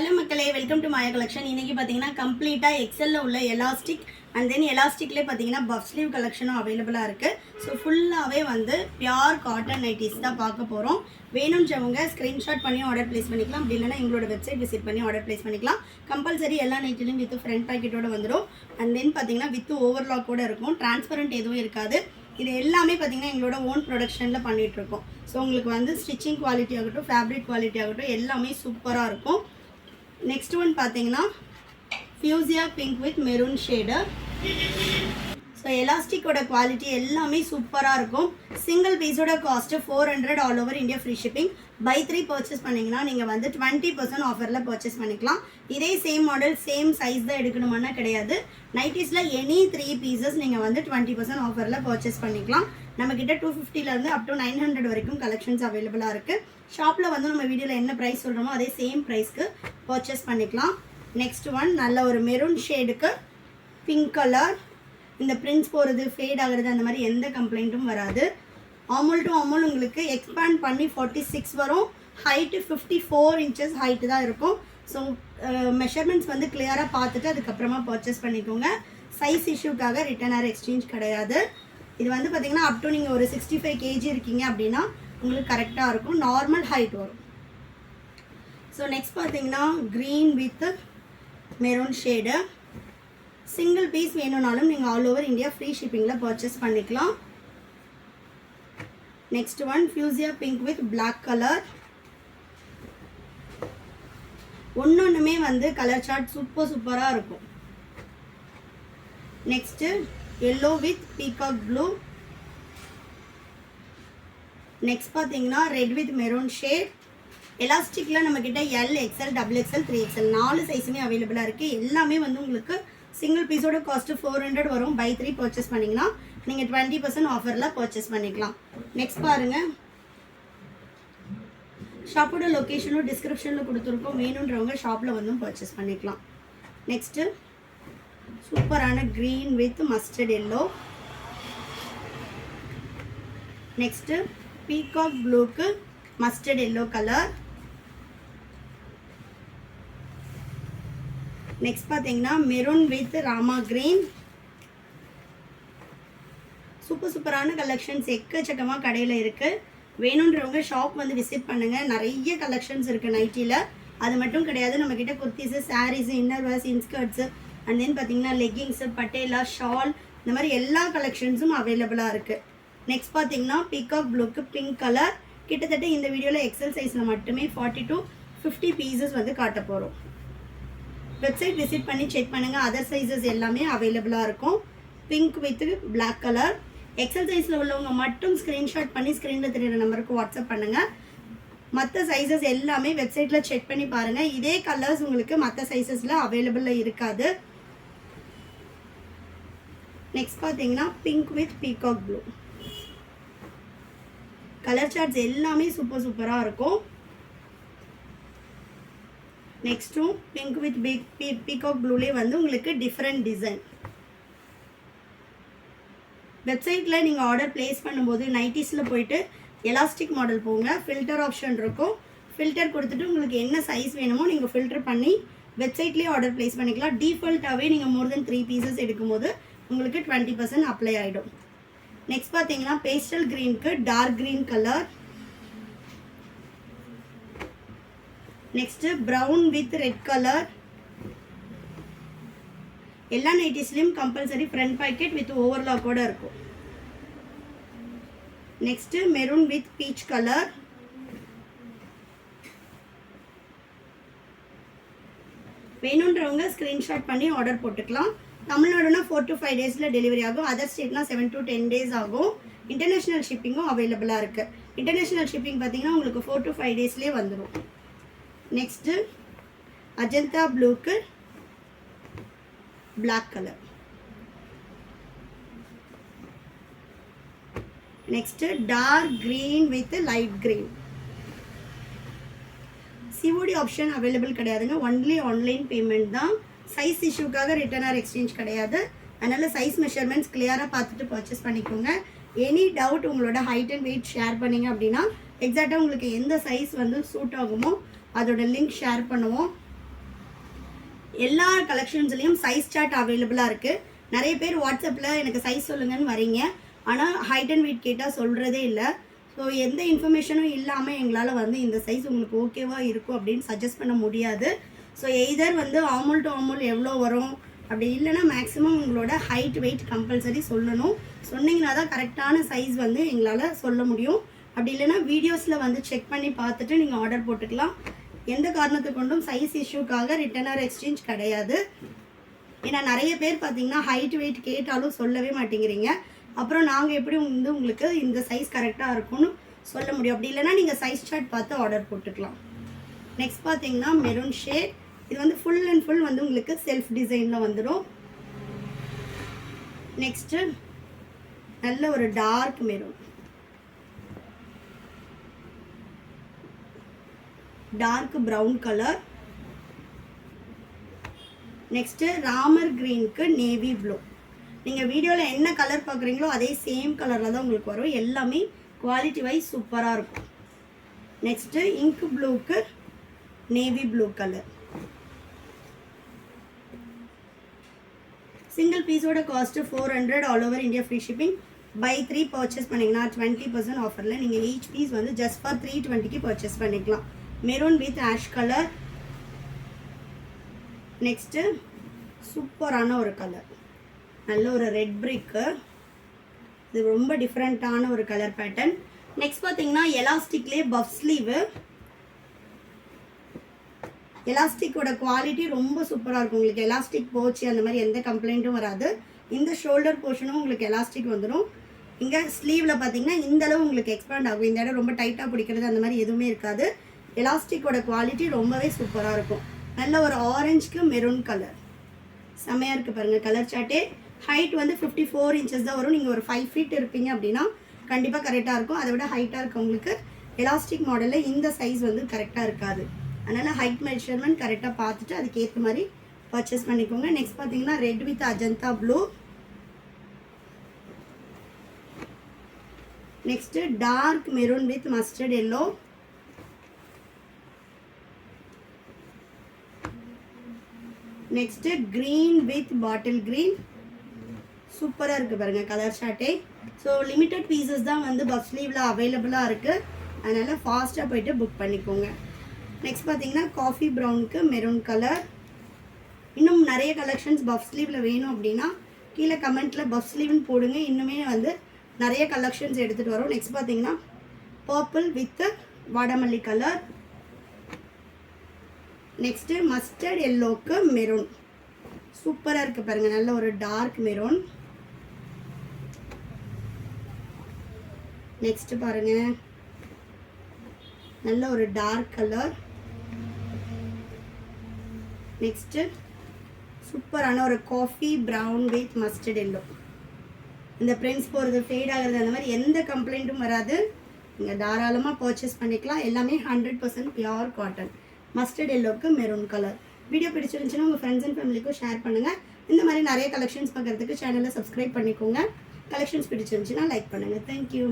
Hello மக்களே, welcome to Maya collection. இன்னைக்கு பாத்தீங்கன்னா கம்ப்ளீட்டா எக்ஸல்ல உள்ள எலாஸ்டிக் அண்ட் தென் எலாஸ்டிக்ல பாத்தீங்கன்னா பஃப் ஸ்லீவ் கலெக்ஷனும் அவைலபிளா இருக்கு. ஸோ ஃபுல்லாவே வந்து பியூர் காட்டன் நைட்டிஸ் தான் பார்க்க போறோம். வேணும்ன்றவங்க ஸ்கிரீன்ஷாட் பண்ணி ஆர்டர் பிளேஸ் பண்ணிக்கலாம். அப்படி இல்லைன்னா எங்களோட வெப்சைட் விசிட் பண்ணி ஆர்டர் பிளேஸ் பண்ணிக்கலாம். கம்பல்சரி எல்லா நைட்டிலும் வித் ஃப்ரண்ட் பாக்கெட்டோட வந்துடும். அண்ட் தென் பாத்தீங்கன்னா வித் ஓவர்லாக்கோட இருக்கும். டிரான்ஸ்பரண்ட் எதுவும் இருக்காது. இது எல்லாமே பார்த்தீங்கன்னா எங்களோட ஓன் ப்ரொடக்ஷனில் பண்ணிகிட்ருக்கோம். ஸோ உங்களுக்கு வந்து ஸ்டிச்சிங் குவாலிட்டி ஆகட்டும், ஃபேப்ரிக் குவாலிட்டி ஆகட்டும் எல்லாமே சூப்பராக இருக்கும். நெக்ஸ்ட் ஒன் பார்த்தீங்கன்னா fuchsia pink with maroon shade. So எலாஸ்டிக்கோட குவாலிட்டி எல்லாமே சூப்பராக இருக்கும். சிங்கிள் பீஸோட cost 400 all over India free shipping. Buy 3 purchase பண்ணிங்கன்னா நீங்கள் வந்து 20% ஆஃபரில் பர்ச்சேஸ் பண்ணிக்கலாம். இதே சேம் மாடல் சேம் சைஸ் தான் எடுக்கணுமானா கிடையாது. நைட்டிஸில் எனி 3 பீசஸ் நீங்கள் வந்து 20% ஆஃபரில் பர்ச்சேஸ் பண்ணிக்கலாம். நம்மக்கிட்ட 250லேருந்து அப் டு 900 வரைக்கும் கலெக்ஷன்ஸ் அவைலபிளாக இருக்குது. ஷாப்பில் வந்து நம்ம வீடியோவில் என்ன ப்ரைஸ் சொல்கிறோமோ அதே சேம் ப்ரைஸ்க்கு பர்ச்சேஸ் பண்ணிக்கலாம். நெக்ஸ்ட் ஒன் நல்ல ஒரு மெரூன் ஷேடுக்கு பிங்க் கலர். இந்த பிரிண்ட்ஸ் போகிறது ஃபேட் ஆகிறது அந்த மாதிரி எந்த கம்ப்ளைண்ட்டும் வராது. ஆமூல் டு ஆமூல் உங்களுக்கு எக்ஸ்பேண்ட் பண்ணி 46 வரும். ஹைட்டு 54 இன்ச்சஸ் ஹைட்டு தான் இருக்கும். ஸோ மெஷர்மெண்ட்ஸ் வந்து கிளியராக பார்த்துட்டு அதுக்கப்புறமா பர்ச்சேஸ் பண்ணிக்கோங்க. சைஸ் இஷ்யூக்காக ரிட்டர்ன் ஆர் எக்ஸ்சேஞ்ச் கிடையாது. இது வந்து பார்த்திங்கன்னா அப் டு நீங்கள் ஒரு 65 kg இருக்கீங்க அப்படின்னா உங்களுக்கு கரெக்டாக இருக்கும். நார்மல் ஹைட் வரும். ஸோ நெக்ஸ்ட் பார்த்தீங்கன்னா green with maroon shade. Single piece வேணும்னாலும் நீங்கள் ஆல் ஓவர் இந்தியா ஃப்ரீ ஷிப்பிங்கில் பர்ச்சேஸ் பண்ணிக்கலாம். Next one fuchsia pink with black colour. ஒன்னொன்றுமே வந்து கலர் சார்ட் சூப்பராக இருக்கும். Next yellow with peacock blue. Next பார்த்தீங்கன்னா ரெட் வித் மெரூன் ஷேட். எலாஸ்டிக்கில் நம்மக்கிட்ட எல், எக்ஸ்எல், XXL, 3XL 4 சைஸுமே அவைலபிளாக இருக்குது. எல்லாமே வந்து உங்களுக்கு சிங்கிள் பீஸோட காஸ்ட்டு 400 வரும். பை 3 பர்ச்சேஸ் பண்ணிங்கன்னா நீங்கள் 20% ஆஃபரில் பர்ச்சேஸ் பண்ணிக்கலாம். நெக்ஸ்ட் பாருங்கள், ஷாப்போட லொக்கேஷனும் டிஸ்கிரிப்ஷனில் கொடுத்துருக்கோம். வேணுன்றவங்க ஷாப்பில் வந்து பர்ச்சேஸ் பண்ணிக்கலாம். நெக்ஸ்ட்டு சூப்பரான green with mustard yellow. Next peacock ப்ளூக்கு மஸ்டர்ட் எல்லோ கலர். நெக்ஸ்ட் பார்த்தீங்கன்னா மெரூன் வித் ராமா கிரீன். சூப்பரான கலெக்ஷன்ஸ் எக்கச்சக்கமாக கடையில் இருக்குது. வேணுன்றவங்க ஷாப் வந்து விசிட் பண்ணுங்கள். நிறைய கலெக்ஷன்ஸ் இருக்குது நைட்டியில். அது மட்டும் கிடையாது, நம்மக்கிட்ட kurtis, saris, inner wears, inskirts and then பார்த்தீங்கன்னா லெக்கிங்ஸு, பட்டேலா, ஷால் இந்த மாதிரி எல்லா கலெக்ஷன்ஸும் அவைலபிளாக இருக்குது. நெக்ஸ்ட் பார்த்தீங்கன்னா பீகாக் ப்ளூக்கு பிங்க் கலர். கிட்டத்தட்ட இந்த வீடியோவில் எக்ஸல் சைஸில் மட்டுமே 40 to 50 பீசஸ் வந்து காட்ட போகிறோம். வெப்சைட் விசிட் பண்ணி செக் பண்ணுங்கள். அதர் சைஸஸ் எல்லாமே அவைலபிளாக இருக்கும். Pink with black colour. XL சைஸில் உள்ளவங்க மட்டும் ஸ்க்ரீன்ஷாட் பண்ணி ஸ்க்ரீனில் தெரியுற நம்பருக்கு வாட்ஸ்அப் பண்ணுங்கள். மற்ற சைஸஸ் எல்லாமே வெப்சைட்டில் செக் பண்ணி பாருங்கள். இதே கலர்ஸ் உங்களுக்கு மற்ற சைஸஸில் அவைலபிளில் இருக்காது. நெக்ஸ்ட் பார்த்தீங்கன்னா pink with peacock blue. Colour charts எல்லாமே சூப்பராக இருக்கும். நெக்ஸ்ட்டும் பிங்க் வித் பீகாக் ப்ளூலே வந்து உங்களுக்கு டிஃப்ரெண்ட் டிசைன். வெப்சைட்டில் நீங்கள் ஆர்டர் ப்ளேஸ் பண்ணும்போது நைட்டிஸில் போயிட்டு எலாஸ்டிக் மாடல் போங்க. ஃபில்டர் ஆப்ஷன் இருக்கும். ஃபில்டர் கொடுத்துட்டு உங்களுக்கு என்ன சைஸ் வேணுமோ நீங்கள் ஃபில்டர் பண்ணி வெப்சைட்லேயே ஆர்டர் ப்ளேஸ் பண்ணிக்கலாம். டிஃபால்ட்டாகவே நீங்கள் மோர் தென் 3 பீசஸ் எடுக்கும்போது உங்களுக்கு 20% அப்ளை ஆகிடும். நெக்ஸ்ட் பார்த்தீங்கன்னா பேஸ்டல் க்ரீனுக்கு dark green colour. Next brown with red colour. எல்லா நைட்டிஸ்லையும் கம்பல்சரி ஃப்ரண்ட் பாக்கெட் வித் ஓவர்லாக்கோட இருக்கும். Next maroon with peach colour. வேணுன்றவங்க ஸ்க்ரீன்ஷாட் பண்ணி ஆர்டர் போட்டுக்கலாம். தமிழ்நாடுனா 4 to 5 டேஸில் டெலிவரி ஆகும். அதர் ஸ்டேட்னா 7 to 10 days ஆகும். இன்டர்நேஷ்னல் ஷிப்பிங்கும் அவைலபிளாக இருக்குது. இன்டர்நேஷ்னல் ஷிப்பிங் பார்த்தீங்கன்னா உங்களுக்கு 4 to 5 டேஸ்லேயே வந்துடும். நெக்ஸ்ட்டு அஜந்தா ப்ளூக்கு black colour. Next dark green with light green. COD option available கிடையாதுங்க. ஒன்லி ஆன்லைன் பேமெண்ட் தான். சைஸ் இஷ்யூக்காக ரிட்டர்ன் ஆர் எக்ஸ்சேஞ்ச் கிடையாது. அதனால் சைஸ் மெஷர்மெண்ட்ஸ் கிளியராக பார்த்துட்டு பர்ச்சேஸ் பண்ணிக்கோங்க. எனி டவுட் உங்களோட ஹைட் அண்ட் வெயிட் ஷேர் பண்ணிங்க அப்படின்னா எக்ஸாக்டாக உங்களுக்கு எந்த சைஸ் வந்து சூட் ஆகுமோ அதோட லிங்க் ஷேர் பண்ணுவோம். எல்லா கலெக்ஷன்ஸ்லேயும் சைஸ் சார்ட் அவைலபிளாக இருக்குது. நிறைய பேர் வாட்ஸ்அப்பில் எனக்கு சைஸ் சொல்லுங்கன்னு வரீங்க, ஆனால் ஹைட் அண்ட் வெயிட் கேட்டால் சொல்கிறதே இல்லை. ஸோ எந்த இன்ஃபர்மேஷனும் இல்லாமல் எங்களால் வந்து இந்த சைஸ் உங்களுக்கு ஓகேவாக இருக்கும் அப்படின்னு சஜஸ்ட் பண்ண முடியாது. ஸோ எய்தர் வந்து ஆமுல் டு ஆமுல் எவ்வளோ வரும், அப்படி இல்லைன்னா மேக்ஸிமம் உங்களோட ஹைட் வெயிட் கம்பல்சரி சொல்லணும். சொன்னீங்கன்னா தான் கரெக்டான சைஸ் வந்து எங்களால் சொல்ல முடியும். அப்படி இல்லைன்னா வீடியோஸில் வந்து செக் பண்ணி பார்த்துட்டு நீங்கள் ஆர்டர் போட்டுக்கலாம். எந்த காரணத்தை கொண்டும் சைஸ் இஷ்யூக்காக ரிட்டர்ன் ஆர் எக்ஸ்சேஞ்ச் கிடையாது. ஏன்னா நிறைய பேர் பார்த்தீங்கன்னா ஹைட் வெயிட் கேட்டாலும் சொல்லவே மாட்டேங்கிறீங்க. அப்புறம் நாங்கள் எப்படி வந்து உங்களுக்கு இந்த சைஸ் கரெக்டாக இருக்கும்னு சொல்ல முடியும். அப்படி இல்லைன்னா நீங்கள் சைஸ் சார்ட் பார்த்து ஆர்டர் போட்டுக்கலாம். நெக்ஸ்ட் பார்த்தீங்கன்னா மெரூன் ஷேட். இது வந்து ஃபுல் அண்ட் ஃபுல் வந்து உங்களுக்கு செல்ஃப் டிசைனில் வந்துடும். நெக்ஸ்ட்டு நல்ல ஒரு dark maroon, dark brown colour. Next ராமர் க்ரீனுக்கு நேவி ப்ளூ. நீங்கள் வீடியோவில் என்ன கலர் பார்க்குறீங்களோ அதே சேம் கலரில் தான் உங்களுக்கு வரும். எல்லாமே குவாலிட்டி வைஸ் சூப்பராக இருக்கும். நெக்ஸ்ட்டு இங்க் ப்ளூக்கு நேவி ப்ளூ கலர். சிங்கிள் பீஸோட cost 400, all over India free shipping. Buy 3 purchase பண்ணிங்கன்னா 20% ஆஃபரில் நீங்கள் ஈச் பீஸ் வந்து ஜஸ்ட் ஃபார் 320க்கு பர்ச்சேஸ் பண்ணிக்கலாம். Maroon with ash colour. Next சூப்பரான ஒரு கலர், நல்ல ஒரு ரெட் பிரிக்கு. இது ரொம்ப டிஃப்ரெண்ட்டான ஒரு கலர் பேட்டர்ன். நெக்ஸ்ட் பார்த்தீங்கன்னா எலாஸ்டிக்லேயே பஃப் ஸ்லீவு. எலாஸ்டிக்கோட குவாலிட்டி ரொம்ப சூப்பராக இருக்கும். உங்களுக்கு எலாஸ்டிக் போச்சு அந்த மாதிரி எந்த கம்ப்ளைண்ட்டும் வராது. இந்த ஷோல்டர் போர்ஷனும் உங்களுக்கு எலாஸ்டிக் வந்துடும். இங்கே ஸ்லீவில் பார்த்தீங்கன்னா இந்தளவு உங்களுக்கு எக்ஸ்பேண்ட் ஆகும். இந்த இடம் ரொம்ப டைட்டாக பிடிக்கிறது அந்த மாதிரி எதுவுமே இருக்காது. எலாஸ்டிக்கோட குவாலிட்டி ரொம்பவே சூப்பராக இருக்கும். நல்ல ஒரு ஆரஞ்சுக்கு மெரூன் கலர் செம்மையாக இருக்குது பாருங்கள். கலர் சார்ட்டே ஹைட் வந்து 54 இன்ச்சஸ் தான் வரும். நீங்கள் ஒரு 5 ஃபீட் இருப்பீங்க அப்படின்னா கண்டிப்பாக கரெக்டாக இருக்கும். அதை விட ஹைட்டாக இருக்கவங்களுக்கு எலாஸ்டிக் மாடலில் இந்த சைஸ் வந்து கரெக்டாக இருக்காது. அதனால் ஹைட் மெஷர்மெண்ட் கரெக்டாக பார்த்துட்டு அதுக்கேற்ற மாதிரி பர்ச்சேஸ் பண்ணிக்கோங்க. நெக்ஸ்ட் பார்த்தீங்கன்னா red with Ajanta blue. Next dark maroon with mustard yellow. Next green with bottle green. சூப்பராக இருக்குது பாருங்கள் கலர் ஷார்ட்டே. ஸோ லிமிட்டட் பீசஸ் தான் வந்து பஃப் ஸ்லீவில் அவைலபிளாக இருக்குது. அதனால் ஃபாஸ்ட்டாக போய்ட்டு புக் பண்ணிக்கோங்க. நெக்ஸ்ட் பார்த்தீங்கன்னா காஃபி ப்ரௌனுக்கு மெரூன் கலர். இன்னும் நிறைய கலெக்ஷன்ஸ் பஃப் ஸ்லீவில் வேணும் அப்படின்னா கீழே கமெண்ட்டில் பஃப் ஸ்லீவ்னு போடுங்க. இன்னுமே வந்து நிறைய கலெக்ஷன்ஸ் எடுத்துகிட்டு வரோம். நெக்ஸ்ட் பார்த்தீங்கன்னா பர்பிள் வித் வாடாமல்லி கலர். நெக்ஸ்ட்டு மஸ்டர்ட் எல்லோக்கு மெரூன். சூப்பராக இருக்குது பாருங்கள், நல்ல ஒரு டார்க் மெரூன். நெக்ஸ்ட்டு பாருங்கள் நல்ல ஒரு டார்க் கலர். நெக்ஸ்ட்டு சூப்பரான ஒரு coffee brown with mustard yellow. இந்த பிரிண்ட்ஸ் போகிறது ஃபேட் ஆகிறது அந்த மாதிரி எந்த கம்ப்ளைண்ட்டும் வராது. நீங்கள் தாராளமாக பர்ச்சேஸ் பண்ணிக்கலாம். எல்லாமே 100% பியூர் காட்டன். மஸ்டர்ட் எல்லோவுக்கு மெரூன் கலர். வீடியோ பிடிச்சிருந்துச்சுன்னா உங்கள் ஃப்ரெண்ட்ஸ் அண்ட் ஃபேமிலிக்கும் ஷேர் பண்ணுங்கள். இந்த மாதிரி நிறைய கலெக்ஷன்ஸ் பார்க்குறதுக்கு சேனலை சப்ஸ்கிரைப் பண்ணிக்கோங்க. கலெக்ஷன்ஸ் பிடிச்சிருந்துச்சுன்னா லைக் பண்ணுங்கள். தேங்க்யூ.